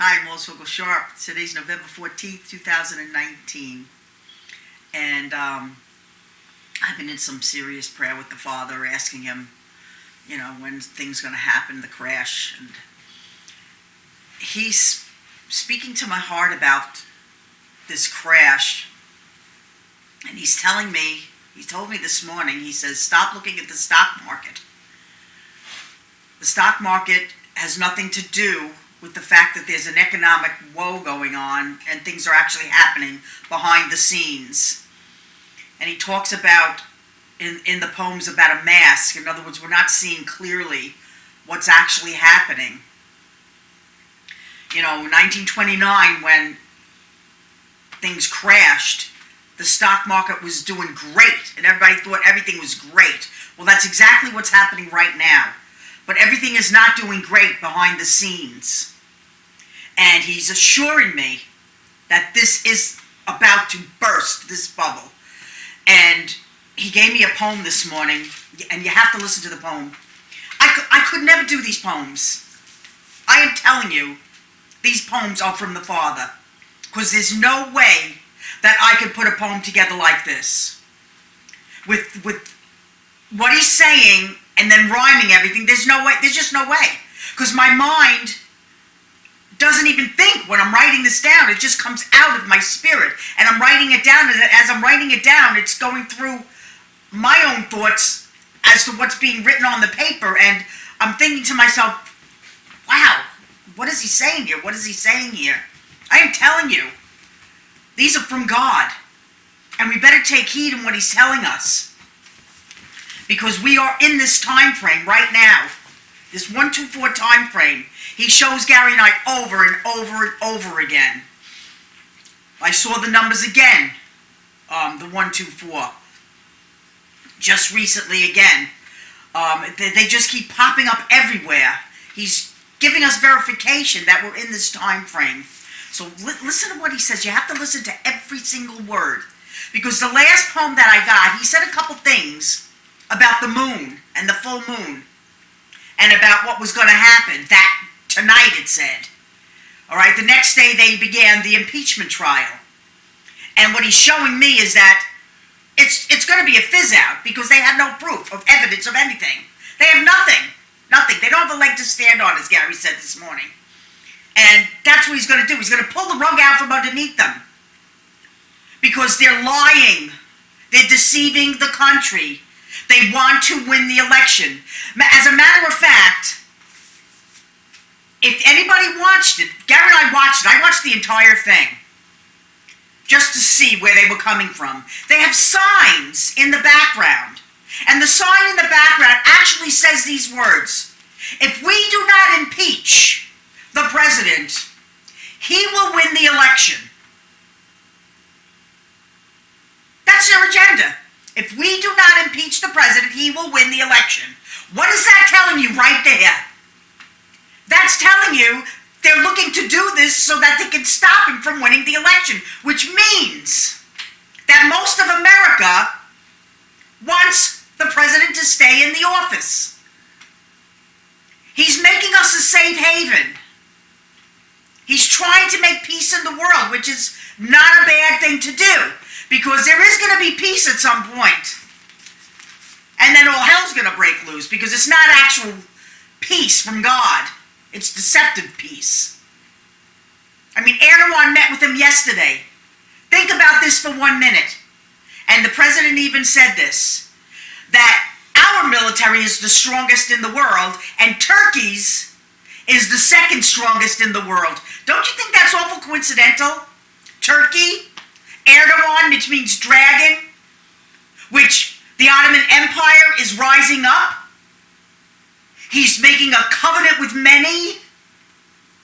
Hi, I'm Lois Vogel-Sharp. Today's November 14th, 2019. And I've been in some serious prayer with the Father, asking him, when things going to happen, the crash. And he's speaking to my heart about this crash. And he told me this morning, he says, stop looking at the stock market. The stock market has nothing to do with the fact that there's an economic woe going on and things are actually happening behind the scenes. And he talks about, in the poems, about a mask. In other words, we're not seeing clearly what's actually happening. In 1929, when things crashed, the stock market was doing great and everybody thought everything was great. Well, that's exactly what's happening right now. But everything is not doing great behind the scenes. And he's assuring me that this is about to burst, this bubble. And he gave me a poem this morning, and you have to listen to the poem. I could never do these poems. I am telling you, these poems are from the Father. Because there's no way that I could put a poem together like this. With what he's saying and then rhyming everything, there's just no way. Because my mind doesn't even think when I'm writing this down. It just comes out of my spirit. And I'm writing it down, and as I'm writing it down, it's going through my own thoughts as to what's being written on the paper. And I'm thinking to myself, wow, what is he saying here? What is he saying here? I am telling you, these are from God. And we better take heed in what he's telling us. Because we are in this time frame right now. This 1-2-4 time frame. He shows Gary and I over and over and over again. I saw the numbers again. The 1-2-4. Just recently again. They just keep popping up everywhere. He's giving us verification that we're in this time frame. So listen to what he says. You have to listen to every single word. Because the last poem that I got, he said a couple things about the moon and the full moon. And about what was going to happen. That tonight, it said. All right, the next day they began the impeachment trial. And what he's showing me is that it's going to be a fizz out because they have no proof of evidence of anything. They have nothing. Nothing. They don't have a leg to stand on, as Gary said this morning. And that's what he's going to do. He's going to pull the rug out from underneath them. Because they're lying. They're deceiving the country. They want to win the election. As a matter of fact, if anybody watched it, Gary and I watched it. I watched the entire thing. Just to see where they were coming from. They have signs in the background. And the sign in the background actually says these words. If we do not impeach the president, he will win the election. That's their agenda. If we do not impeach the president, he will win the election. What is that telling you right there? That's telling you they're looking to do this so that they can stop him from winning the election, which means that most of America wants the president to stay in the office. He's making us a safe haven. He's trying to make peace in the world, which is not a bad thing to do. Because there is going to be peace at some point. And then all hell's going to break loose. Because it's not actual peace from God. It's deceptive peace. I mean, Erdogan met with him yesterday. Think about this for 1 minute. And the president even said this. That our military is the strongest in the world. And Turkey's is the second strongest in the world. Don't you think that's awful coincidental? Turkey, Erdogan, which means dragon, which the Ottoman Empire is rising up. He's making a covenant with many.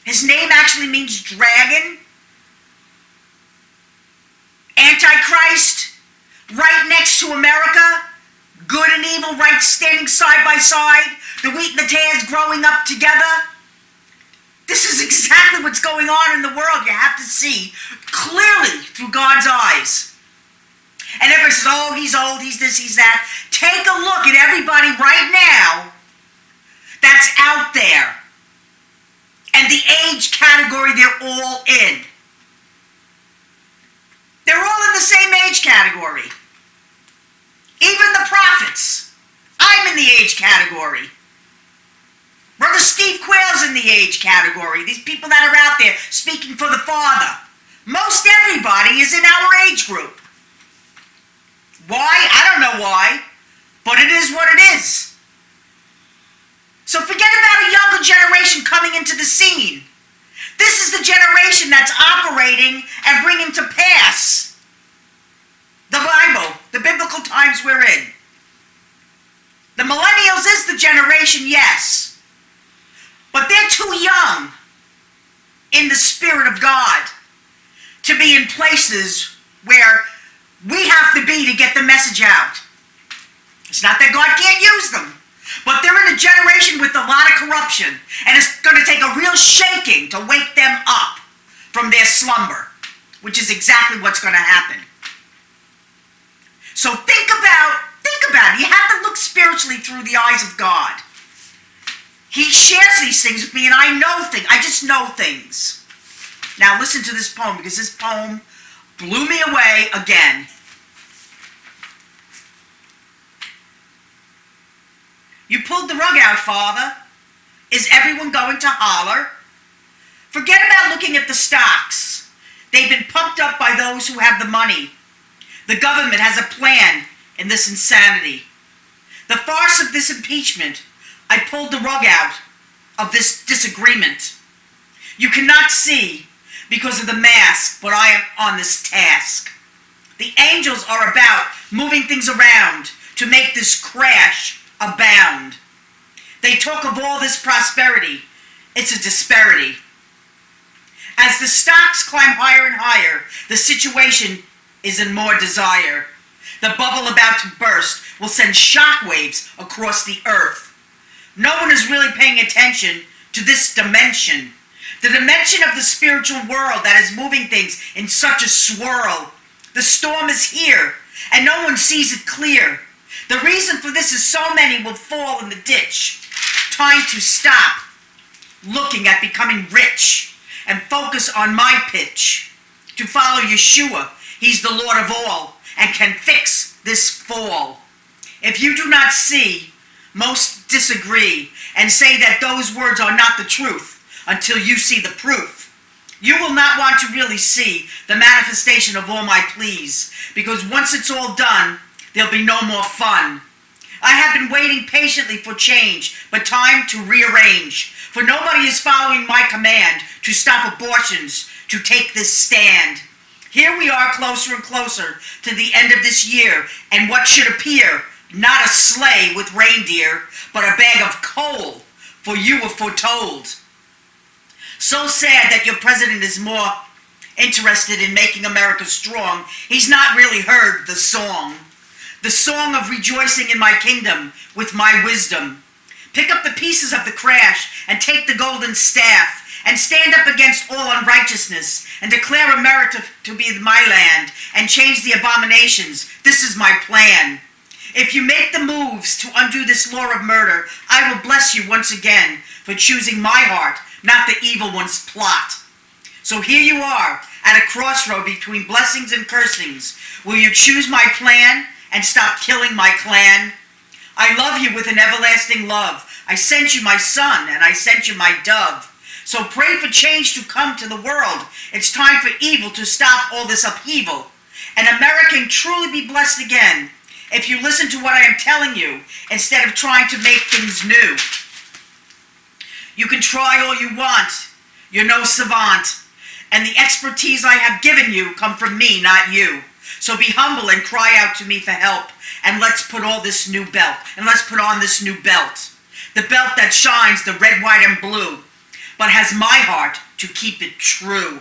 His name actually means dragon. Antichrist, right next to America. Good and evil, right standing side by side. The wheat and the tares growing up together. This is exactly what's going on in the world. You have to see clearly through God's eyes. And everybody says, oh, he's old, he's this, he's that. Take a look at everybody right now that's out there. and the age category they're all in. They're all in the same age category. Even the prophets. I'm in the age category. Brother Steve Quayle's in the age category. These people that are out there speaking for the Father. Most everybody is in our age group. Why? I don't know why. But it is what it is. So forget about a younger generation coming into the scene. This is the generation that's operating and bringing to pass the Bible, the biblical times we're in. The millennials is the generation, yes. But they're too young in the Spirit of God to be in places where we have to be to get the message out. It's not that God can't use them, but they're in a generation with a lot of corruption, and it's going to take a real shaking to wake them up from their slumber, which is exactly what's going to happen. So think about it. You have to look spiritually through the eyes of God. He shares these things with me, and I know things. I just know things. Now listen to this poem, because this poem blew me away again. You pulled the rug out, Father. Is everyone going to holler? Forget about looking at the stocks. They've been pumped up by those who have the money. The government has a plan in this insanity. The farce of this impeachment, I pulled the rug out of this disagreement. You cannot see because of the mask, but I am on this task. The angels are about moving things around to make this crash abound. They talk of all this prosperity. It's a disparity. As the stocks climb higher and higher, the situation is in more desire. The bubble about to burst will send shockwaves across the earth. No one is really paying attention to this dimension. The dimension of the spiritual world that is moving things in such a swirl. The storm is here, and no one sees it clear. The reason for this is so many will fall in the ditch. Time to stop looking at becoming rich and focus on my pitch. To follow Yeshua, he's the Lord of all and can fix this fall. If you do not see, most disagree and say that those words are not the truth until you see the proof. You will not want to really see the manifestation of all my pleas, because once it's all done, there'll be no more fun. I have been waiting patiently for change, but time to rearrange. For nobody is following my command to stop abortions, to take this stand. Here we are closer and closer to the end of this year, and what should appear not a sleigh with reindeer, but a bag of coal, for you were foretold. So sad that your president is more interested in making America strong. He's not really heard the song of rejoicing in my kingdom with my wisdom. Pick up the pieces of the crash and take the golden staff and stand up against all unrighteousness and declare America to be my land and change the abominations. This is my plan. If you make the moves to undo this law of murder, I will bless you once again for choosing my heart, not the evil one's plot. So here you are, at a crossroad between blessings and cursings. Will you choose my plan and stop killing my clan? I love you with an everlasting love. I sent you my son, and I sent you my dove. So pray for change to come to the world. It's time for evil to stop all this upheaval. And America can truly be blessed again if you listen to what I am telling you, instead of trying to make things new. You can try all you want. You're no savant. And the expertise I have given you come from me, not you. So be humble and cry out to me for help. And let's put on this new belt. The belt that shines the red, white, and blue, but has my heart to keep it true.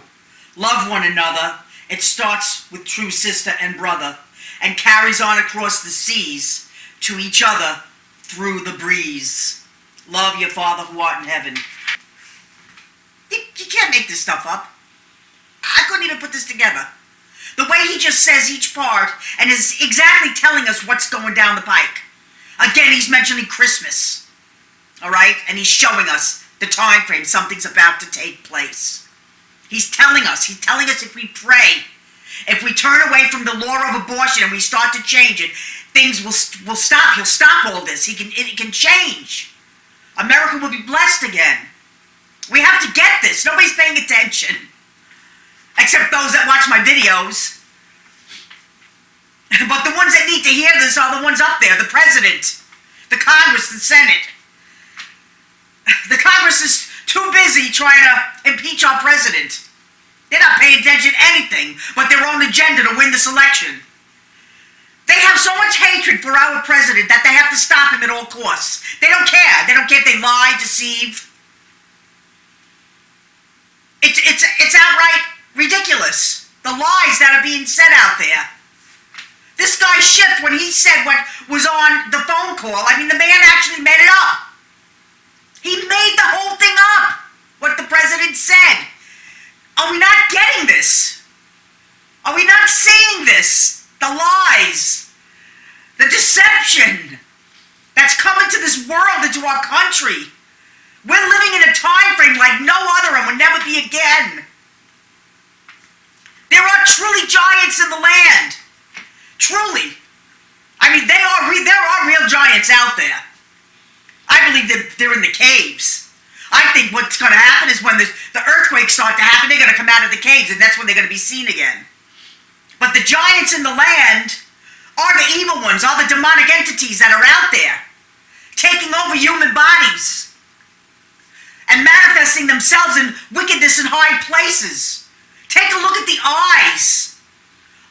Love one another. It starts with true sister and brother, and carries on across the seas to each other through the breeze. Love your Father who art in heaven. You can't make this stuff up. I couldn't even put this together. The way he just says each part and is exactly telling us what's going down the pike. Again, he's mentioning Christmas. All right? And he's showing us the time frame, something's about to take place. He's telling us if we pray, if we turn away from the law of abortion and we start to change it, things will stop. He'll stop all this. It can change. America will be blessed again. We have to get this. Nobody's paying attention. Except those that watch my videos. But the ones that need to hear this are the ones up there. The president, the Congress, the Senate. The Congress is too busy trying to impeach our president. They're not paying attention to anything but their own agenda to win this election. They have so much hatred for our president that they have to stop him at all costs. They don't care. They don't care if they lie, deceive. It's outright ridiculous. The lies that are being said out there. This guy Schiff, when he said what was on the phone call, I mean, the man actually made it up. He made the whole thing up, what the president said. Are we not getting this? Are we not seeing this? The lies, the deception that's come into this world, into our country. We're living in a time frame like no other and will never be again. There are truly giants in the land. Truly. I mean, there are real giants out there. I believe that they're in the caves. I think what's going to happen is when the earthquakes start to happen, they're going to come out of the caves, and that's when they're going to be seen again. But the giants in the land are the evil ones, are the demonic entities that are out there, taking over human bodies and manifesting themselves in wickedness in high places. Take a look at the eyes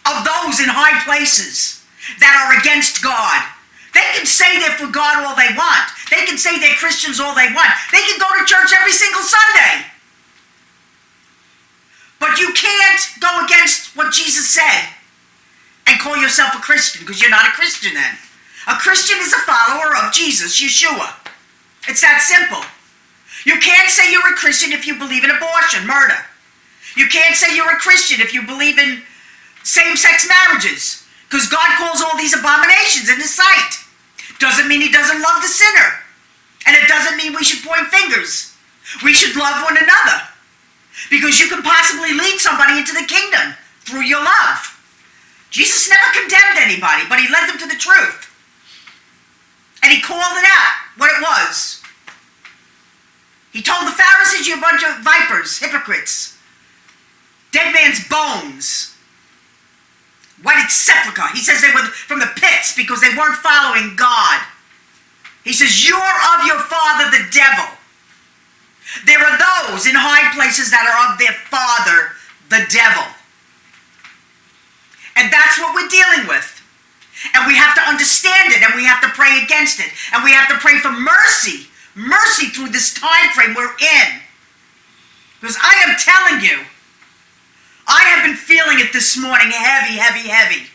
of those in high places that are against God. They can say they're for God all they want. They can say they're Christians all they want. They can go to church every single Sunday. But you can't go against what Jesus said and call yourself a Christian, because you're not a Christian then. A Christian is a follower of Jesus, Yeshua. It's that simple. You can't say you're a Christian if you believe in abortion, murder. You can't say you're a Christian if you believe in same-sex marriages, because God calls all these abominations in His sight. Doesn't mean He doesn't love the sinner. And it doesn't mean we should point fingers. We should love one another, because you can possibly lead somebody into the kingdom through your love. Jesus never condemned anybody, but He led them to the truth. And He called it out, what it was. He told the Pharisees, "You're a bunch of vipers, hypocrites. Dead man's bones. Whited sepulchre." He says they were from the pits because they weren't following God. He says, "You're of your father the devil." There are those in high places that are of their father the devil. And that's what we're dealing with. And we have to understand it, and we have to pray against it. And we have to pray for mercy. Mercy through this time frame we're in. Because I am telling you, I have been feeling it this morning, heavy, heavy, heavy.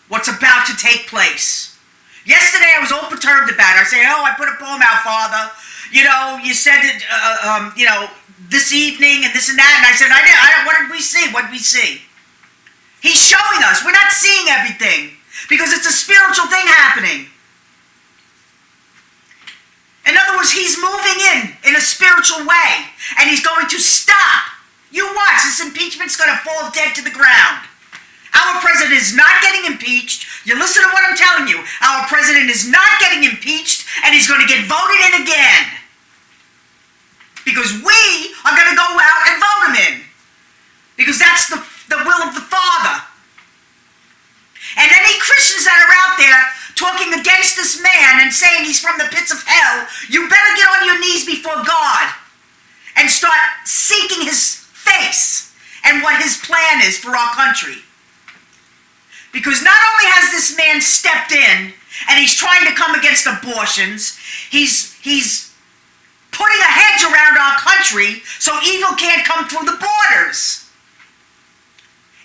What's about to take place. Yesterday I was all perturbed about it. I said, "Oh, I put a poem out, Father. You know, you said it, this evening and this and that." And I said, what did we see? What did we see? He's showing us. We're not seeing everything because it's a spiritual thing happening. In other words, He's moving in a spiritual way, and He's going to stop. You watch, this impeachment's going to fall dead to the ground. Our president is not getting impeached. You listen to what I'm telling you. Our president is not getting impeached, and he's going to get voted in again. Because we are going to go out and vote him in. Because that's the will of the Father. And any Christians that are out there talking against this man and saying he's from the pits of hell, you better get on your knees before God and start seeking His face and what His plan is for our country. Because not only has this man stepped in and he's trying to come against abortions, he's putting a hedge around our country so evil can't come through the borders.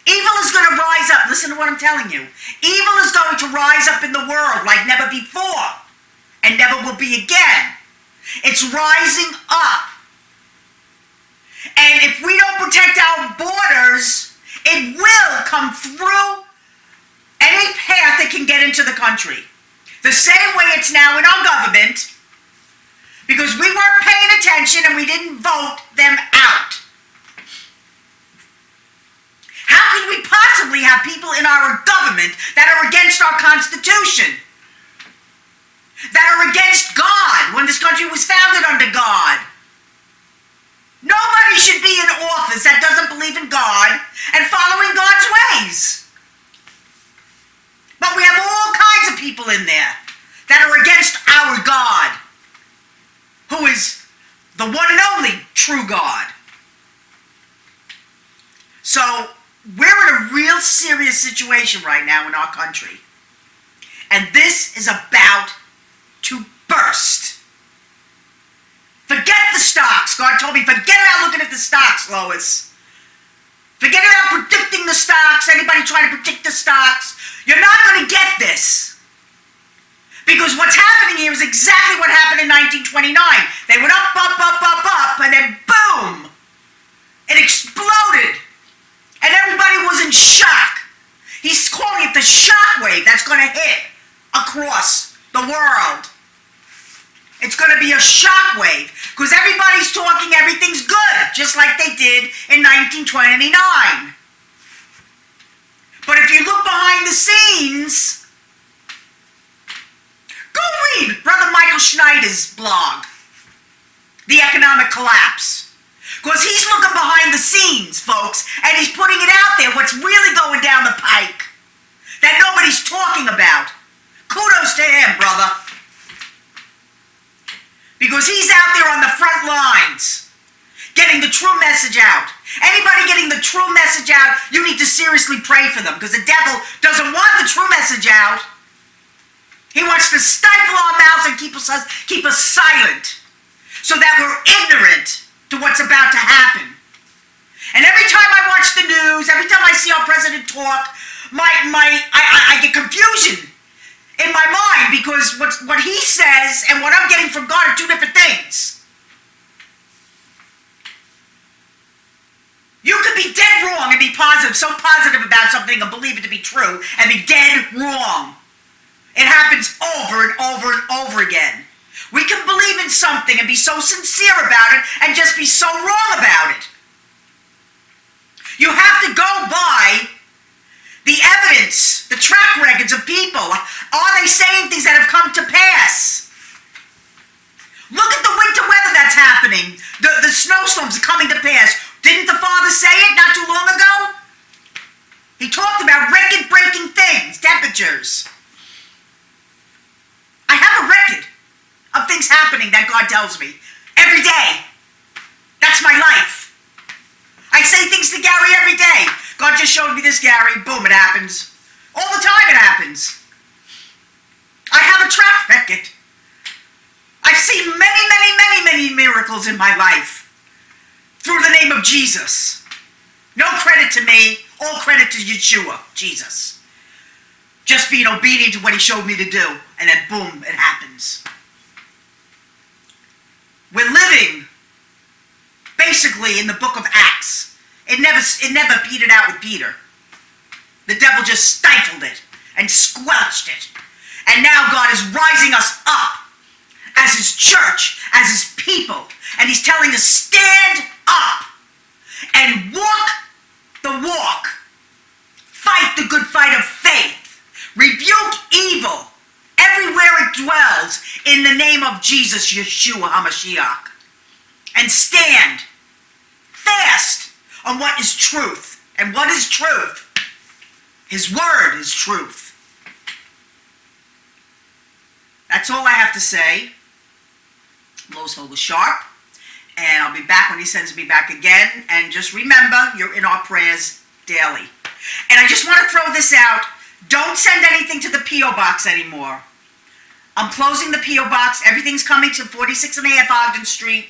Evil is going to rise up. Listen to what I'm telling you. Evil is going to rise up in the world like never before and never will be again. It's rising up. And if we don't protect our borders, it will come through any path that can get into the country. The same way it's now in our government. because we weren't paying attention and we didn't vote them out. How could we possibly have people in our government that are against our Constitution? That are against God when this country was founded under God? Nobody should be in office that doesn't believe in God and following God's ways. But we have all kinds of people in there that are against our God, who is the one and only true God. So, we're in a real serious situation right now in our country. And this is about to burst. Forget the stocks. God told me, forget about looking at the stocks, Lois. Forget about predicting the stocks, anybody trying to predict the stocks. You're not going to get this. Because what's happening here is exactly what happened in 1929. They went up, up, up, up, up, and then boom! It exploded. And everybody was in shock. He's calling it the shock wave that's going to hit across the world. It's going to be a shock wave because everybody's talking everything's good, just like they did in 1929. But if you look behind the scenes, go read Brother Michael Schneider's blog, The Economic Collapse. Because he's looking behind the scenes, folks, and he's putting it out there, what's really going down the pike, that nobody's talking about. Kudos to him, brother. Because he's out there on the front lines, getting the true message out. Anybody getting the true message out, you need to seriously pray for them, because the devil doesn't want the true message out. He wants to stifle our mouths and keep us silent, so that we're ignorant to what's about to happen. And every time I watch the news, every time I see our president talk, I get confusion in my mind because what he says and what I'm getting from God are two different things. You could be dead wrong and be positive, so positive about something and believe it to be true, and be dead wrong. It happens over and over and over again. We can believe in something and be so sincere about it and just be so wrong about it. You have to go by the evidence, the track records of people. Are they saying things that have come to pass? Look at the winter weather that's happening. The snowstorms are coming to pass. Didn't the Father say it not too long ago? He talked about record-breaking things, temperatures. I have a record of things happening that God tells me every day. That's my life. I say things to Gary every day. God just showed me this, Gary. Boom, it happens. All the time it happens. I have a track record. I've seen many, many, many, many miracles in my life through the name of Jesus. No credit to me, all credit to Yeshua, Jesus. Just being obedient to what he showed me to do, and then boom, it happens. We're living basically in the book of Acts. It never petered out with Peter. The devil just stifled it and squelched it. And now God is rising us up as his church, as his people. And he's telling us, stand up and walk the walk. Fight the good fight of faith. Rebuke evil everywhere it dwells in the name of Jesus, Yeshua HaMashiach. And stand fast on what is truth. And what is truth? His word is truth. That's all I have to say. Lois Vogel-Sharp. And I'll be back when he sends me back again. And just remember, you're in our prayers daily. And I just want to throw this out. Don't send anything to the P.O. Box anymore. I'm closing the P.O. Box. Everything's coming to 46 and a half Ogden Street.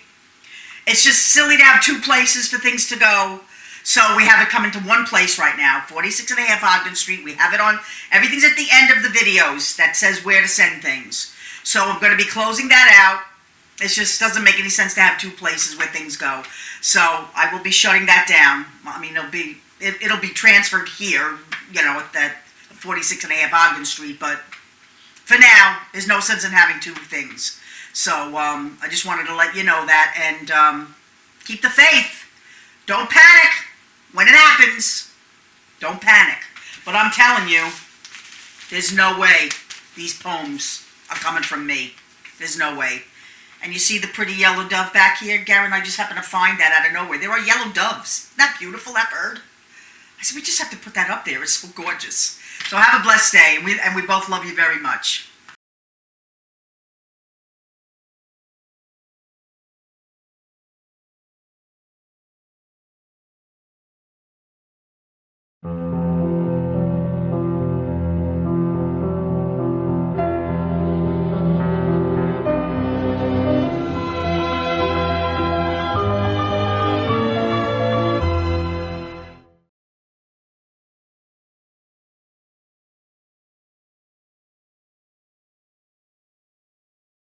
It's just silly to have two places for things to go. So we have it coming to one place right now, 46 and a half Ogden Street. We have it on, everything's at the end of the videos that says where to send things. So I'm going to be closing that out. It just doesn't make any sense to have two places where things go. So I will be shutting that down. I mean, it'll be transferred here, you know, at that 46 and a half Ogden Street. But for now, there's no sense in having two things. So I just wanted to let you know that, and keep the faith. Don't panic when it happens. Don't panic. But I'm telling you, there's no way these poems are coming from me. There's no way. And you see the pretty yellow dove back here? Garen, I just happened to find that out of nowhere. There are yellow doves. Isn't that beautiful, that bird? I said, we just have to put that up there. It's so gorgeous. So have a blessed day, and we both love you very much.